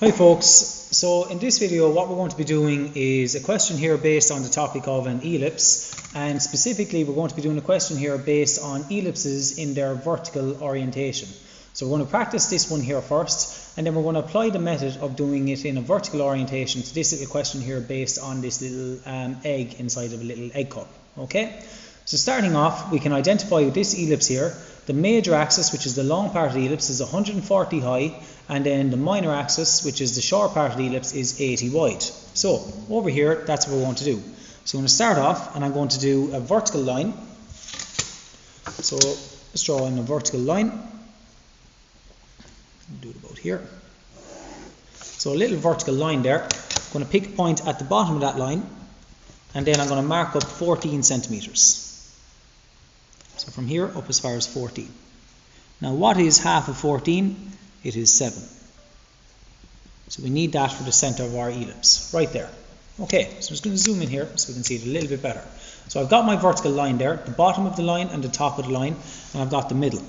Hi folks, so in this video what we're going to be doing is a question here based on the topic of an ellipse, and specifically we're going to be doing a question here based on ellipses in their vertical orientation. So we're going to practice this one here first, and then we're going to apply the method of doing it in a vertical orientation to this little question here based on this little egg inside of a little egg cup. Okay, so starting off, we can identify with this ellipse here, the major axis, which is the long part of the ellipse, is 140 high, and then the minor axis, which is the short part of the ellipse, is 80 wide. So over here, that's what we're going to do. So I'm going to start off, and I'm going to do a vertical line. So let's draw in a vertical line. I'll do it about here. So a little vertical line there. I'm going to pick a point at the bottom of that line, and then I'm going to mark up 14 centimeters. So from here up as far as 14. Now what is half of 14? It is 7. So we need that for the centre of our ellipse, right there. Okay, so I'm just going to zoom in here so we can see it a little bit better. So I've got my vertical line there, the bottom of the line and the top of the line, and I've got the middle.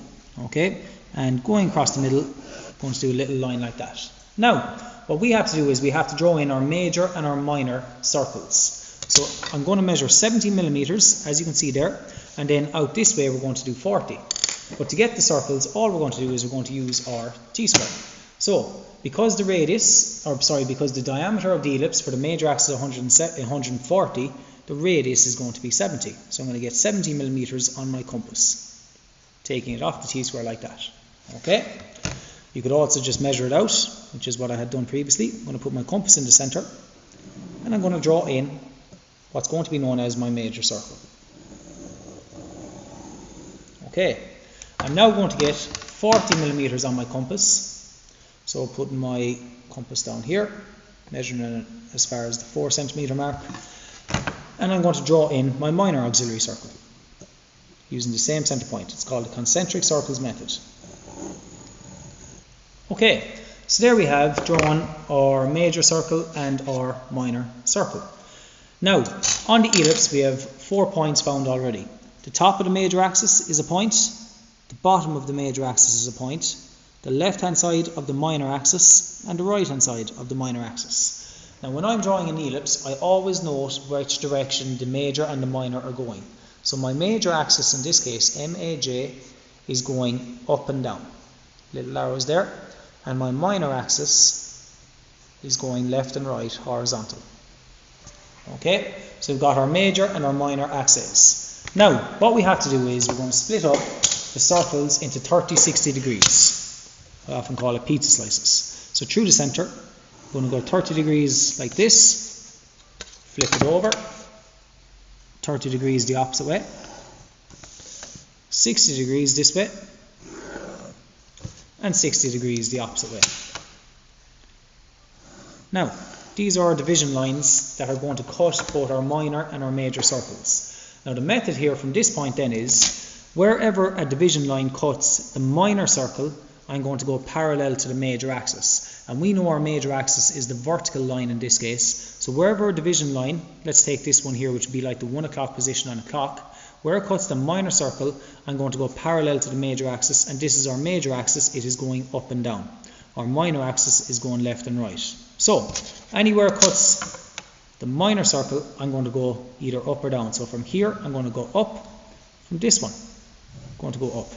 Okay, and going across the middle, I'm going to do a little line like that. Now, what we have to do is we have to draw in our major and our minor circles. So I'm going to measure 70 millimeters, as you can see there, and then out this way we're going to do 40. But to get the circles, all we're going to do is we're going to use our t-square. So because the diameter of the ellipse for the major axis is 140, the radius is going to be 70. So I'm going to get 70 millimeters on my compass, taking it off the t-square like that. Okay. You could also just measure it out, which is what I had done previously. I'm going to put my compass in the center, and I'm going to draw in what's going to be known as my major circle. Okay, I'm now going to get 40 millimeters on my compass. So putting my compass down here, measuring it as far as the 4 centimeter mark, and I'm going to draw in my minor auxiliary circle using the same center point. It's called the concentric circles method. Okay, so there we have drawn our major circle and our minor circle. Now, on the ellipse we have 4 points found already. The top of the major axis is a point, the bottom of the major axis is a point, the left hand side of the minor axis, and the right hand side of the minor axis. Now when I'm drawing an ellipse, I always note which direction the major and the minor are going. So my major axis, in this case MAJ, is going up and down, little arrows there, and my minor axis is going left and right, horizontal. Okay, so we've got our major and our minor axes. Now, what we have to do is we're going to split up the circles into 30-60 degrees. I often call it pizza slices. So through the center, we're going to go 30 degrees like this, flip it over, 30 degrees the opposite way, 60 degrees this way, and 60 degrees the opposite way. Now, these are our division lines that are going to cut both our minor and our major circles. Now the method here from this point then is, wherever a division line cuts the minor circle, I'm going to go parallel to the major axis. And we know our major axis is the vertical line in this case. So wherever a division line, let's take this one here, which would be like the 1 o'clock position on a clock, where it cuts the minor circle, I'm going to go parallel to the major axis, and this is our major axis, it is going up and down. Our minor axis is going left and right. So anywhere it cuts the minor circle, I'm going to go either up or down. So from here, I'm going to go up. From this one, I'm going to go up.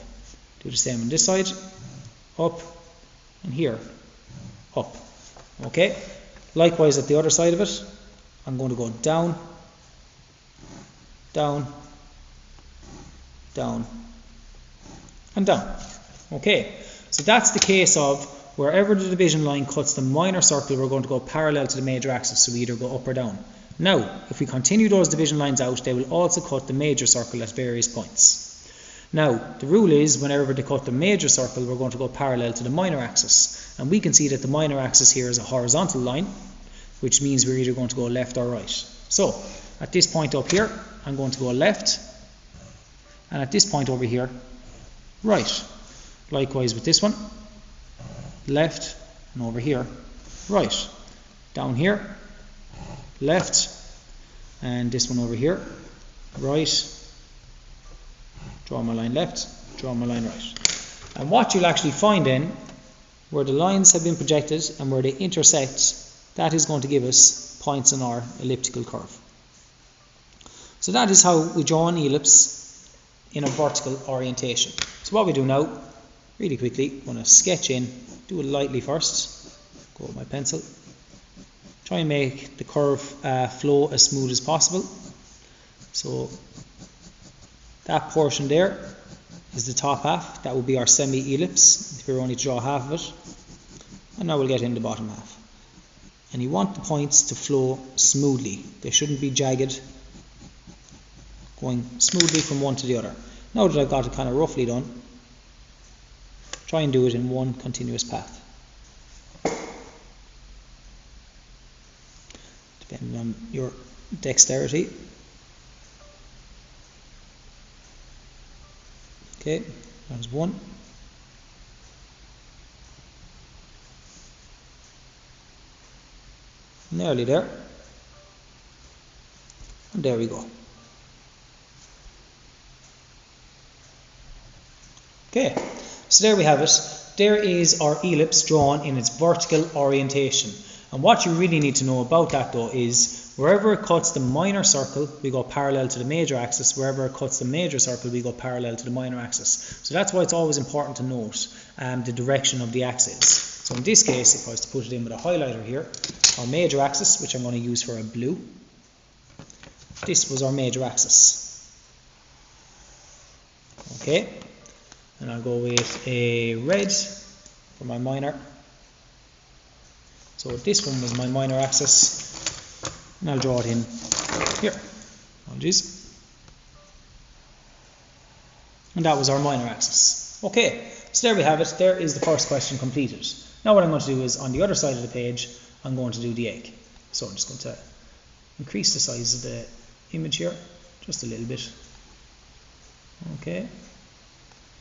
Do the same on this side, up, and here, up. Okay? Likewise at the other side of it, I'm going to go down, down, down, and down. Okay? So that's the case of wherever the division line cuts the minor circle, we're going to go parallel to the major axis, so we either go up or down. Now, if we continue those division lines out, they will also cut the major circle at various points. Now, the rule is, whenever they cut the major circle, we're going to go parallel to the minor axis. And we can see that the minor axis here is a horizontal line, which means we're either going to go left or right. So, at this point up here, I'm going to go left, and at this point over here, right. Likewise with this one, left, and over here, right. Down here, left, and this one over here, right. Draw my line left, draw my line right. And what you'll actually find then where the lines have been projected and where they intersect, that is going to give us points on our elliptical curve. So that is how we draw an ellipse in a vertical orientation. So what we do now, really quickly, I'm going to sketch in, do it lightly first, go with my pencil, try and make the curve flow as smooth as possible. So that portion there is the top half, that will be our semi-ellipse if we were only to draw half of it. And now we'll get in the bottom half. And you want the points to flow smoothly. They shouldn't be jagged, going smoothly from one to the other. Now that I've got it kind of roughly done, try and do it in one continuous path. Depending on your dexterity. Okay, there's one. Nearly there. And there we go. Okay, so there we have it. There is our ellipse drawn in its vertical orientation. And what you really need to know about that though is wherever it cuts the minor circle, we go parallel to the major axis. Wherever it cuts the major circle, we go parallel to the minor axis. So that's why it's always important to note the direction of the axis. So in this case, if I was to put it in with a highlighter here, our major axis, which I'm going to use for a blue, this was our major axis. Okay, and I'll go with a red for my minor. So this one was my minor axis, and I'll draw it in here. Apologies. And that was our minor axis. Okay, so there we have it. There is the first question completed. Now what I'm going to do is, on the other side of the page, I'm going to do the egg. So I'm just going to increase the size of the image here, just a little bit. Okay,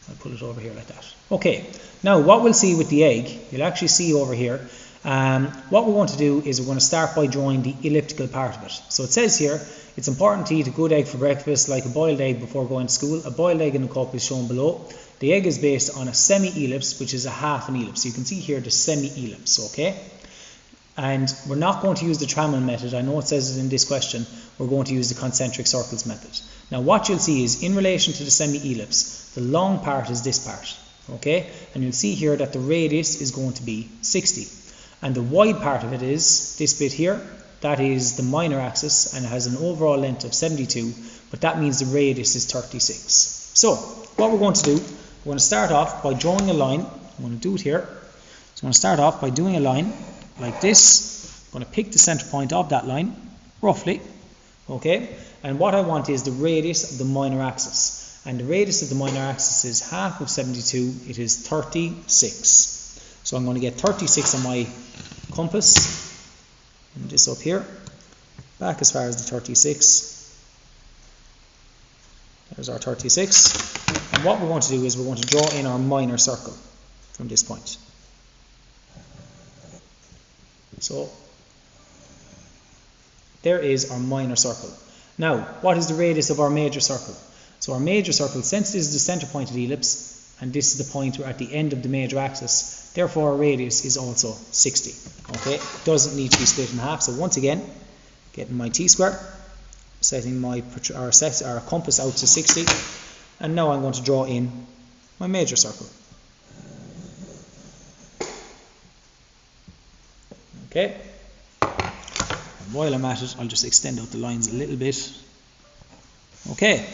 I'll put it over here like that. Okay, now what we'll see with the egg, you'll actually see over here, what we want to do is we're going to start by drawing the elliptical part of it. So it says here, it's important to eat a good egg for breakfast, like a boiled egg before going to school. A boiled egg in a cup is shown below. The egg is based on a semi-ellipse, which is a half an ellipse. You can see here the semi-ellipse, okay? And we're not going to use the Trammell method. I know it says it in this question. We're going to use the concentric circles method. Now what you'll see is, in relation to the semi-ellipse, the long part is this part, okay? And you'll see here that the radius is going to be 60. And the wide part of it is this bit here. That is the minor axis, and it has an overall length of 72, but that means the radius is 36. So what we're going to do, we're going to start off by drawing a line. I'm going to do it here. So I'm going to start off by doing a line like this. I'm going to pick the center point of that line, roughly, okay? And what I want is the radius of the minor axis. And the radius of the minor axis is half of 72, it is 36. So I'm going to get 36 on my compass, and this up here, back as far as the 36. There's our 36. And what we're going to do is we're going to draw in our minor circle from this point. So there is our minor circle. Now, what is the radius of our major circle? So our major circle, since this is the center point of the ellipse, and this is the point at the end of the major axis, therefore our radius is also 60. Okay, it doesn't need to be split in half. So once again, getting my t-square, setting my our compass out to 60, and now I'm going to draw in my major circle. Okay, and while I'm at it, I'll just extend out the lines a little bit. Okay,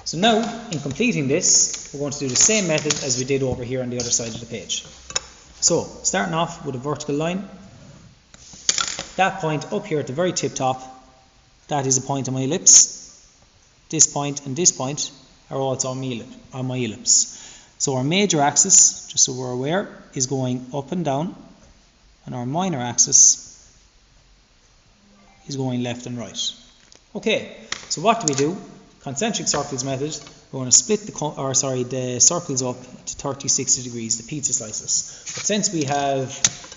so now in completing this, we're going to do the same method as we did over here on the other side of the page. So starting off with a vertical line, that point up here at the very tip top, that is a point on my ellipse. This point and this point are also on my ellipse. So our major axis, just so we're aware, is going up and down, and our minor axis is going left and right. Okay, so what do we do? Concentric circles method. We're going to split the circles up to 30-60 degrees, the pizza slices. But since we have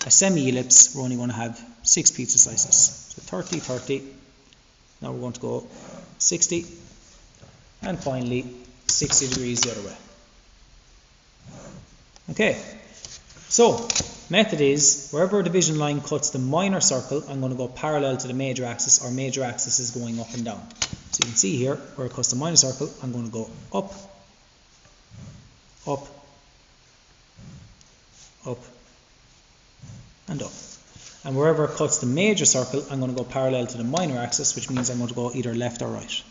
a semi-ellipse, we're only going to have 6 pizza slices. So 30, 30. Now we're going to go 60, and finally 60 degrees the other way. Okay, so Method is, wherever a division line cuts the minor circle, I'm going to go parallel to the major axis. Our major axis is going up and down. So you can see here, where it cuts the minor circle, I'm going to go up, up, up, and up. And wherever it cuts the major circle, I'm going to go parallel to the minor axis, which means I'm going to go either left or right.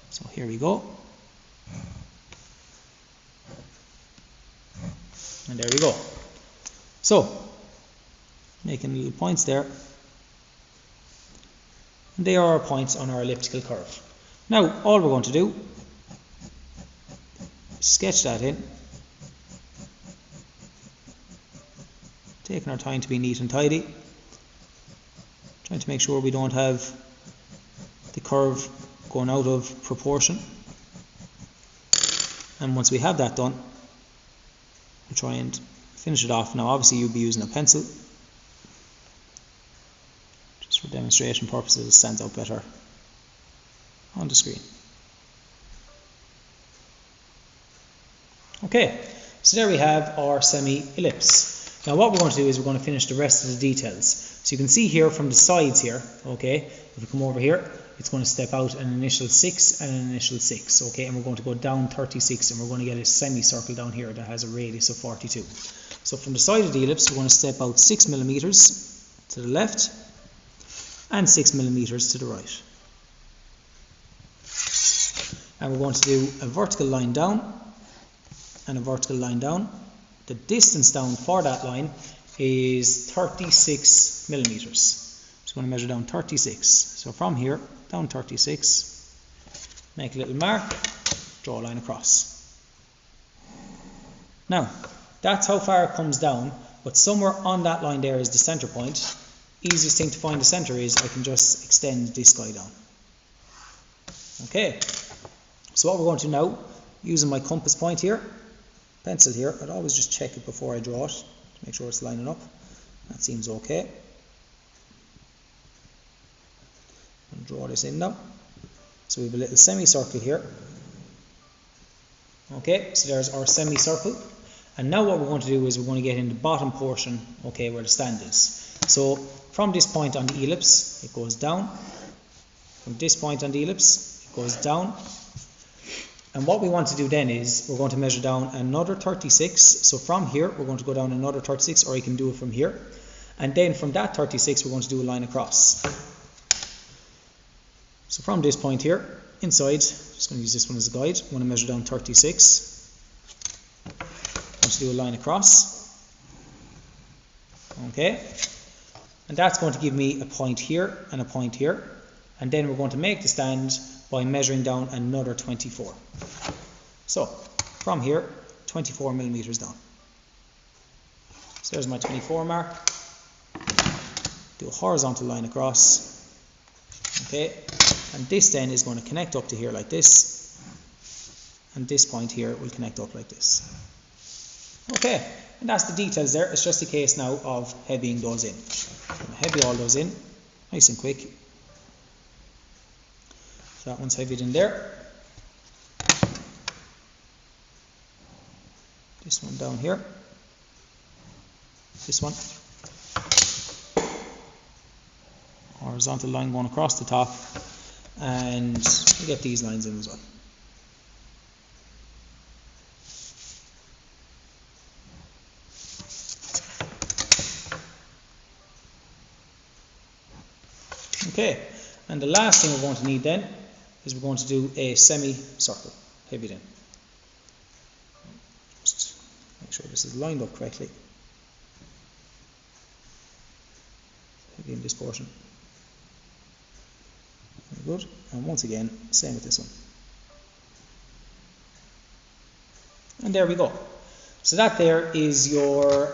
So here we go. And there we go. So, making little points there. And they are our points on our elliptical curve. Now, all we're going to do is sketch that in. Taking our time to be neat and tidy. Trying to make sure we don't have the curve going out of proportion. And once we have that done, we'll try and finish it off. Now obviously you'll be using a pencil. Just for demonstration purposes, it stands out better on the screen. Okay, so there we have our semi-ellipse. Now what we're going to do is we're going to finish the rest of the details. So you can see here from the sides here, okay, if we come over here, it's going to step out an initial 6 and an initial 6, okay, and we're going to go down 36 and we're going to get a semicircle down here that has a radius of 42. So from the side of the ellipse, we're going to step out 6 millimeters to the left and 6 millimeters to the right. And we're going to do a vertical line down and a vertical line down. The distance down for that line is 36 millimeters. Just going to measure down 36. So from here, down 36, make a little mark, draw a line across. Now, that's how far it comes down, but somewhere on that line there is the center point. Easiest thing to find the center is I can just extend this guy down. Okay, so what we're going to do now, using my compass point here, pencil here, I'd always just check it before I draw it to make sure it's lining up. That seems okay. And draw this in now. So we have a little semicircle here. Okay, so there's our semicircle. And now what we're going to do is we're going to get in the bottom portion, okay, where the stand is. So from this point on the ellipse, it goes down. From this point on the ellipse, it goes down. And what we want to do then is we're going to measure down another 36. So from here, we're going to go down another 36, or you can do it from here. And then from that 36, we're going to do a line across. So from this point here, inside, just going to use this one as a guide, I'm going to measure down 36. I'm going to do a line across. Okay. And that's going to give me a point here and a point here. And then we're going to make the stand by measuring down another 24. So from here, 24 millimeters down. So there's my 24 mark. Do a horizontal line across. Okay, and this then is going to connect up to here like this, and this point here will connect up like this. Okay, and that's the details there. It's just a case now of heavying those in. Heavy all those in, nice and quick. So that one's heavied in there. This one down here. This one. Horizontal line going across the top, and we'll get these lines in as well. Okay, and the last thing we're going to need then is we're going to do a semicircle, heavy it in. Just make sure this is lined up correctly. Heavy in this portion. Very good. And once again, same with this one. And there we go. So that there is your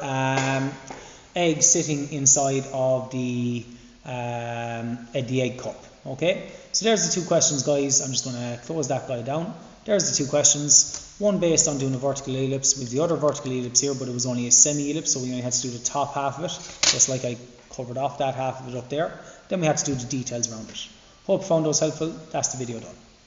egg sitting inside of the egg cup. Okay, so there's the two questions, guys. I'm just going to close that guy down. There's the two questions. One based on doing a vertical ellipse with the other vertical ellipse here, but it was only a semi-ellipse, so we only had to do the top half of it, just like I covered off that half of it up there. Then we had to do the details around it. Hope you found those helpful. That's the video done.